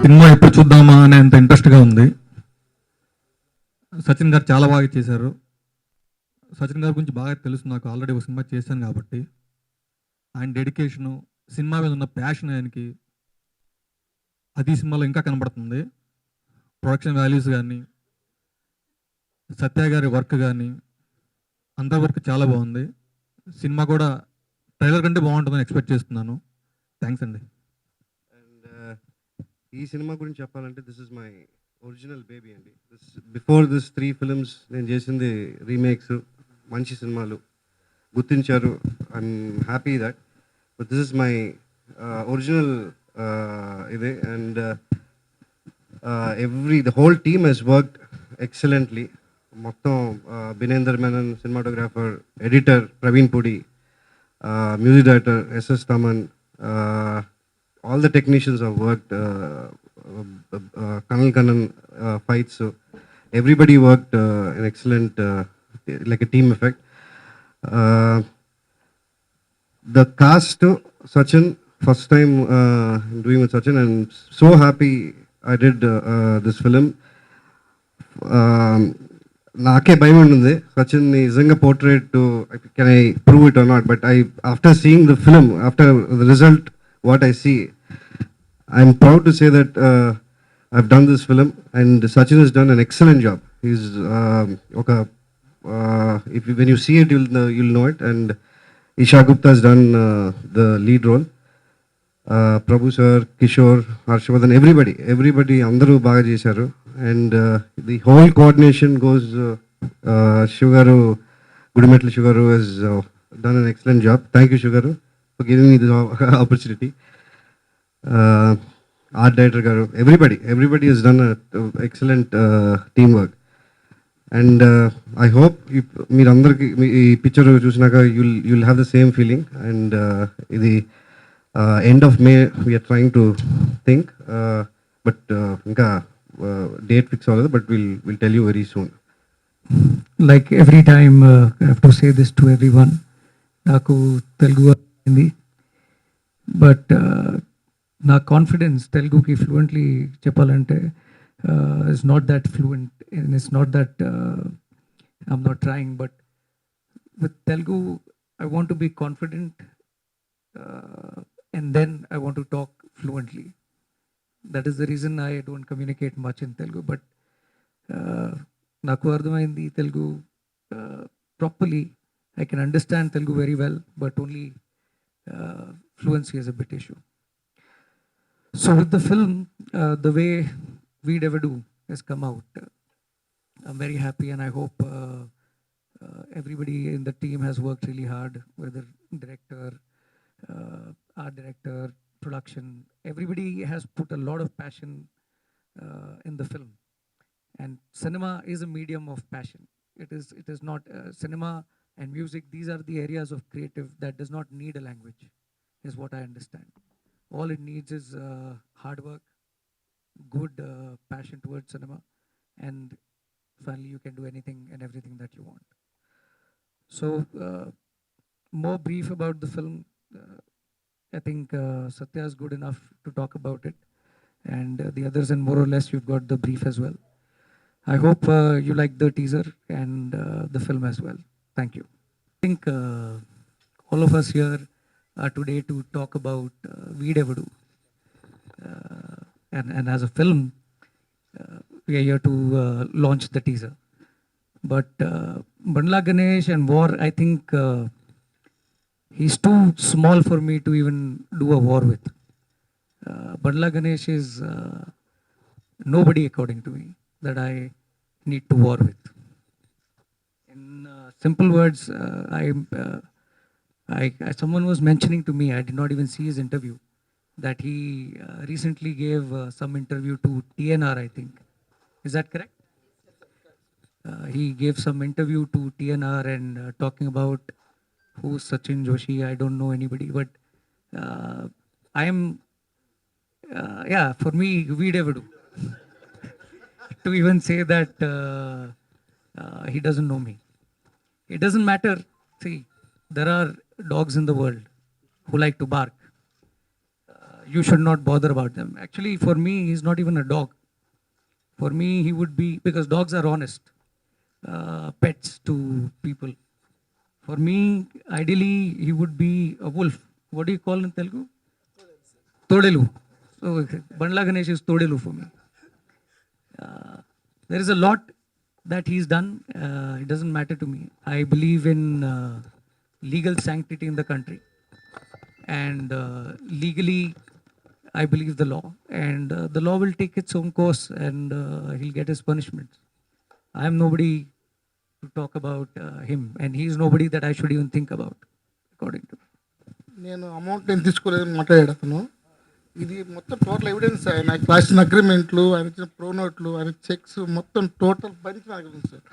Cinema ఎప్పుడు చూద్దామా అనేంత ఇంట్రెస్ట్గా ఉంది. సచిన్ గారు చాలా బాగా చేశారు. సచిన్ గారి గురించి బాగా తెలుసు నాకు, ఆల్రెడీ ఒక సినిమా చేశాను కాబట్టి. ఆయన డెడికేషను, సినిమా మీద ఉన్న ప్యాషన్ ఆయనకి అది సినిమాలో ఇంకా కనబడుతుంది. ప్రొడక్షన్ వాల్యూస్ కానీ, సత్య గారి వర్క్ కానీ, అందరి వర్క్ చాలా బాగుంది. సినిమా కూడా ట్రైలర్ కంటే బాగుంటుందని ఎక్స్పెక్ట్ చేస్తున్నాను. థ్యాంక్స్ అండి. అండ్ ఈ సినిమా గురించి చెప్పాలంటే this is my original baby అండి. బిఫోర్ దిస్ 3 ఫిల్మ్స్ నేను చేసింది రీమేక్స్, మంచి సినిమాలు గుర్తించారు. I'm happy that. But this is my original ఇదే. And the whole team has worked excellently. మొత్తం Binendra Menon cinematographer, editor Praveen Pudi, music director SS Thaman, all the technicians have worked, Kanal Kannan fights, so everybody worked an excellent, like a team effect. The cast, Sachiin, first time doing with Sachiin, and so happy I did this film. నాకే భయం ఉంది సచిన్ నిజంగా portray can I prove it or not. But after seeing the film, after the result what I see, I'm proud to say that I've done this film and Sachin has done an excellent job. Is okay if when you see it you'll know it. And Esha Guptha has done the lead role. Prabhu sir, Kishore, Harshvardhan, everybody అందరూ బాగా చేశారు. And the whole coordination goes, Shugaru, Gudimetla Shugaru has done an excellent job. Thank you, Shugaru, for giving me this opportunity. Art director garu, everybody has done an excellent teamwork. And I hope meer andarki ee picture chusinaka you'll have the same feeling. And the end of May we are trying to think, but inka date fix avvadu, but we'll tell you very soon. Like every time I have to say this to everyone, naku Telugu hindi, but na confidence Telugu ki fluently cheppalante is not that fluent, and it's not that I'm not trying, but with Telugu I want to be confident, and then I want to talk fluently. That is the reason I don't communicate much in Telugu. But నాకు అర్థమైంది Telugu properly. I can understand Telugu very well, but only fluency is a bit issue. So with the film, the way Veedevadu has come out, I'm very happy, and I hope everybody in the team has worked really hard, whether director, art director, production. Everybody has put a lot of passion in the film. And cinema is a medium of passion. It is not cinema and music. These are the areas of creative that does not need a language, is what I understand. All it needs is hard work, good passion towards cinema, and finally you can do anything and everything that you want. So more brief about the film. I think Satya is good enough to talk about it, and the others, and more or less you've got the brief as well. I hope you like the teaser and the film as well. Thank you. I think all of us here are today to talk about Veedevadu. And as a film, we are here to launch the teaser. But Bandla Ganesh and War, I think he's too small for me to even do a war with. Bandla Ganesh is nobody, according to me, that I need to war with. In simple words, someone was mentioning to me, I did not even see his interview, that he recently gave some interview to TNR, I think. Is that correct? He gave some interview to TNR and talking about who's Sachiin, Joshi. I don't know anybody, but I am, yeah, for me, Veedevadu. To even say that he doesn't know me. It doesn't matter. See, there are dogs in the world who like to bark. you should not bother about them. Actually, for me, he's not even a dog. For me, he would be, because dogs are honest pets to people. For me, ideally, he would be a wolf. What do you call in Telugu? Todelu. So, Bandla Ganesh is Todelu for me. There is a lot that he's done. It doesn't matter to me. I believe in legal sanctity in the country. And legally, I believe the law. And the law will take its own course and he'll get his punishment. I am nobody to talk about him. And he's nobody that I should even think about, according to me. నేను amount నేను తీసుకోలేదని మాట్లాడాడు అతను. ఇది మొత్తం total evidence, ఆయన రాసిన అగ్రిమెంట్లు, ఆయన ఇచ్చిన ప్రోనోట్లు, ఆయన చెక్స్ మొత్తం టోటల్ బంచ్ నాకు ఉంది సార్.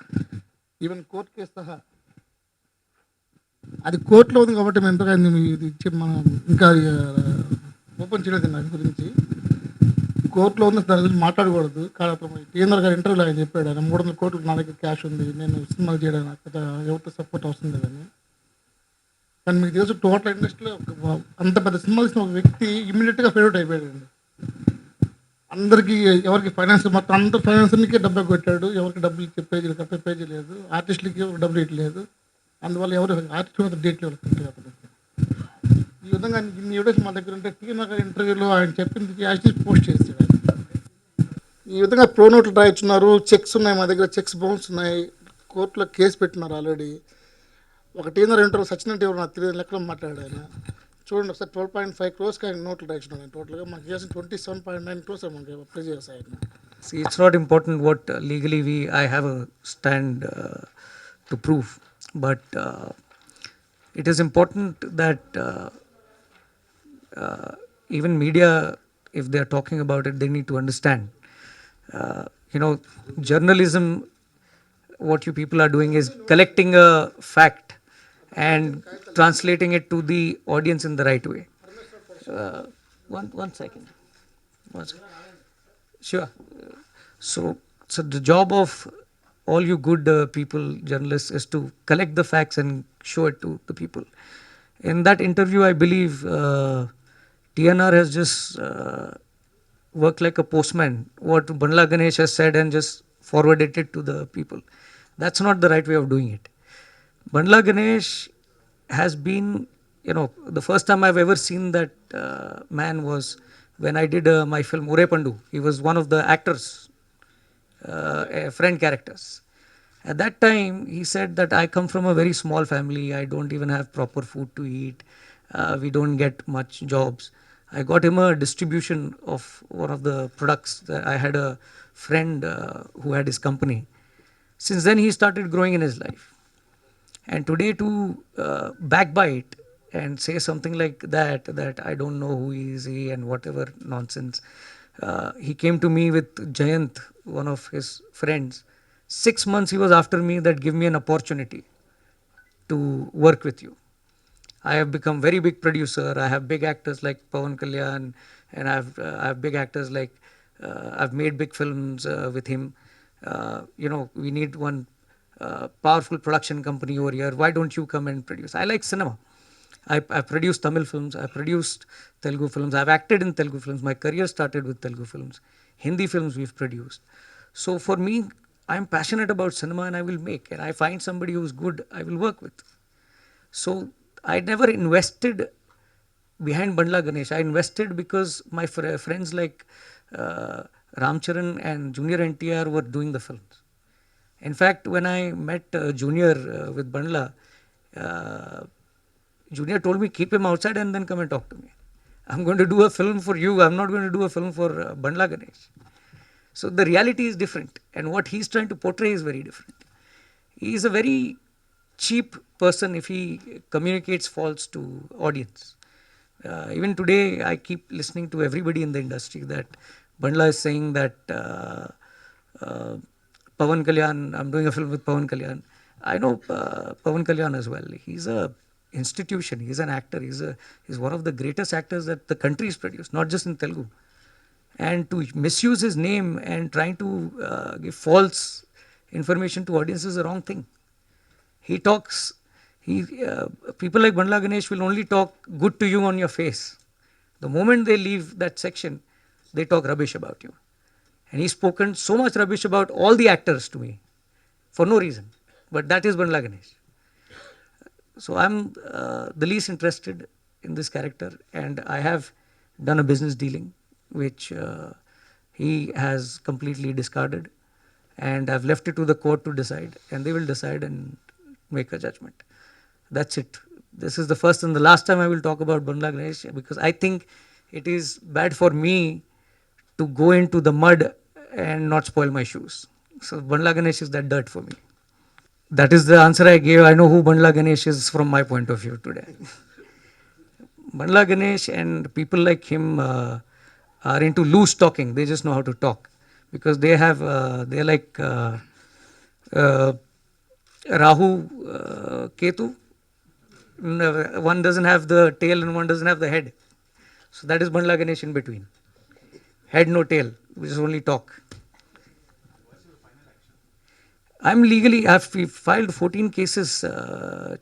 ఈవెన్ కోర్ట్ కేసు సహా అది కోర్టులో ఉంది కాబట్టి మేము ఎంతగా ఇది ఇచ్చి మనం ఇంకా ఓపెన్ చేయలేదు దాని గురించి. కోర్టులో ఉంది, దాని గురించి మాట్లాడకూడదు. కానీ అతను కేంద్ర గారి ఇంటర్వ్యూలో ఆయన చెప్పాడు, ఆయన 300 కోట్లు నా దగ్గర క్యాష్ ఉంది, నేను సినిమాలు చేయడానికి అక్కడ ఎవరితో సపోర్ట్ అవసరం లేదని. కానీ మీకు తెలుసు టోటల్ ఇండస్ట్రీలో అంత పెద్ద సినిమాలు ఇచ్చిన ఒక వ్యక్తి ఇమీడియట్గా ఫేవరెట్ అయిపోయాడండి. అందరికీ ఎవరికి ఫైనాన్స్ మొత్తం అందరు ఫైనాన్సర్కి డబ్బు కొట్టాడు, ఎవరికి డబ్బులు ఇచ్చే పేజీలు కట్టే పేజీ లేదు, ఆర్టిస్టులకి డబ్బులు ఇవ్వలేదు. అందువల్ల ఎవరు ఆర్టిస్ట్ మీద డేట్లు ఇవ్వలేదు అతను. ఈ విధంగా ఇన్ని ఎవిడెన్స్ మా దగ్గర ఉంటే టీఎన్ఆర్ గారి ఇంటర్వ్యూలో ఆయన చెప్పింది యాక్చువల్లీ పోస్ట్ చేస్తాడు. ఈ విధంగా ప్రోనోట్లు రాయించున్నారు, చెక్స్ ఉన్నాయి మా దగ్గర, చెక్స్ బౌన్స్ ఉన్నాయి, కోర్టులో కేసు పెట్టినారు ఆల్రెడీ. ఒక టీఎన్ఆర్ ఇంటర్వ్యూ సచిన్ అంటే ఎవరు నాకు తెలియదు లెక్కలో మాట్లాడాడు ఆయన. చూడండి ఒకసారి 12.5 crores ఆయన నోట్లు రాయించినాడు. ఆయన టోటల్గా మాకు చేసిన 27.9 crores మనకి అప్లై చేస్తాయి ఆయన. See, it's not important what legally I have a stand to prove, but it is important that even media, if they are talking about it, they need to understand. Journalism, what you people are doing is collecting a fact and translating it to the audience in the right way. One second. Sure. So the job of all you good people, journalists, is to collect the facts and show it to the people. In that interview, I believe TNR has just worked like a postman. What Bandla Ganesh has said and just forwarded it to the people. That's not the right way of doing it. Bandla Ganesh has been, the first time I've ever seen that man was when I did my film Ure Pandu. He was one of the actors, friend characters. At that time, he said that I come from a very small family. I don't even have proper food to eat. We don't get much jobs. I got him a distribution of one of the products. I had a friend who had his company. Since then, he started growing in his life. And today to backbite and say something like that I don't know who is he and whatever nonsense. He came to me with Jayant, one of his friends. 6 months he was after me that give me an opportunity to work with you. I have become very big producer. I have big actors like Pawan Kalyan, and I have big actors like I've made big films with him. We need one powerful production company over here. Why don't you come and produce? I like cinema. I've produced Tamil films. I've produced Telugu films. I've acted in Telugu films. My career started with Telugu films. Hindi films we've produced. So for me, I'm passionate about cinema and I will make. And I find somebody who's good, I will work with. So I never invested behind Bandla Ganesh. I invested because my friends like Ramcharan and Junior NTR were doing the films. In fact, when I met Junior with Bandla, Junior told me, keep him outside and then come and talk to me. I'm going to do a film for you. I'm not going to do a film for Bandla Ganesh. So the reality is different. And what he's trying to portray is very different. He is a very cheap person if he communicates false to audience. Even today, I keep listening to everybody in the industry that Bandla is saying that Pawan Kalyan, I'm doing a film with Pawan Kalyan. I know Pawan Kalyan as well. He's a institution. He's an actor. He's one of the greatest actors that the country has produced, not just in Telugu. And to misuse his name and trying to give false information to audience is the wrong thing. He talks, people like Bandla Ganesh will only talk good to you on your face. The moment they leave that section, they talk rubbish about you. And he's spoken so much rubbish about all the actors to me for no reason. But that is Bandla Ganesh. So I'm the least interested in this character, and I have done a business dealing which he has completely discarded, and I've left it to the court to decide, and they will decide and make a judgment. That's it. This is the first and the last time I will talk about Bandla Ganesh, because I think it is bad for me to go into the mud and not spoil my shoes. So Bandla Ganesh is that dirt for me. That is the answer I gave. I know who Bandla Ganesh is from my point of view today. Bandla Ganesh and people like him are into loose talking. They just know how to talk, because they have they're like Rahu, Ketu. One doesn't have the tail and one doesn't have the head. So that is Bandla Ganesh in between. Head, no tail. We just only talk. I'm legally, I've filed 14 cases,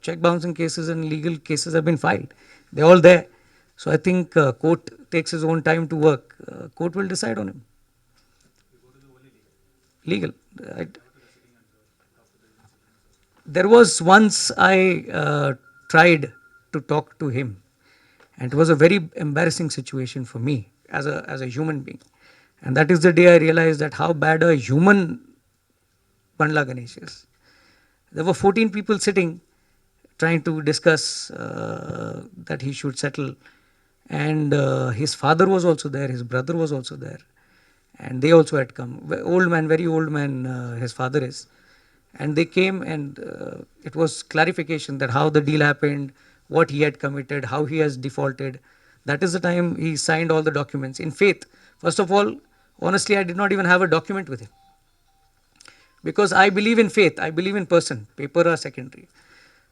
check bouncing cases and legal cases have been filed. They're all there. So I think court takes his own time to work. Court will decide on him. Legal. There was once I tried to talk to him, and it was a very embarrassing situation for me as a human being. And that is the day I realized that how bad a human Bandla Ganesh is. There were 14 people sitting trying to discuss that he should settle, and his father was also there, his brother was also there, and they also had come. Old man, very old man, his father is. And they came, and it was clarification that how the deal happened, what he had committed, how he has defaulted. That is the time he signed all the documents in faith. First of all, honestly, I did not even have a document with him, because I believe in faith, I believe in person, paper are secondary.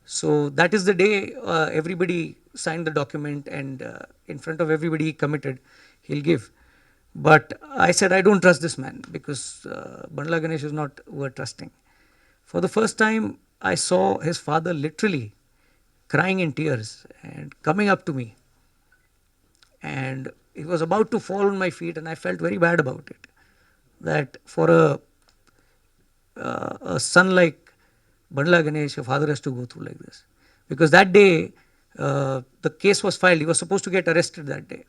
So that is the day everybody signed the document, and in front of everybody he committed, he'll give. But I said, I don't trust this man, because Bandla Ganesh is not worth trusting. For the first time, I saw his father literally crying in tears and coming up to me. And he was about to fall on my feet, and I felt very bad about it. That for a son like Bandla Ganesh, a father has to go through like this. Because that day, the case was filed. He was supposed to get arrested that day.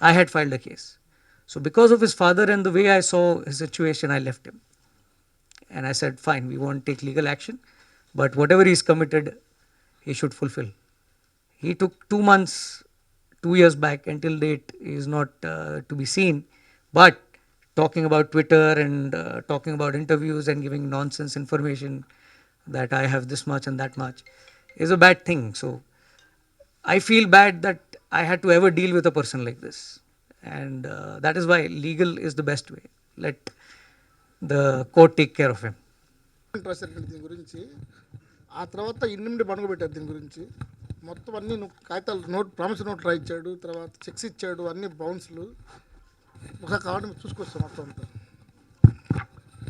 I had filed a case. So because of his father and the way I saw his situation, I left him. And I said, fine, we won't take legal action, but whatever he's committed, he should fulfill. He took 2 months, 2 years back, until date is not to be seen. But talking about Twitter and talking about interviews and giving nonsense information that I have this much and that much is a bad thing. So I feel bad that I had to ever deal with a person like this. And that is why legal is the best way. Let the court take care of him. దీని గురించి ఆ తర్వాత ఇన్నిమిడి పడుకోబెట్టారు దీని గురించి మొత్తం అన్ని కాగితాలు promise note రాయించాడు, తర్వాత చెక్స్ ఇచ్చాడు, అన్ని బౌన్స్లు ఒక కావాలంటే చూసుకొస్తాం మొత్తం అంతా.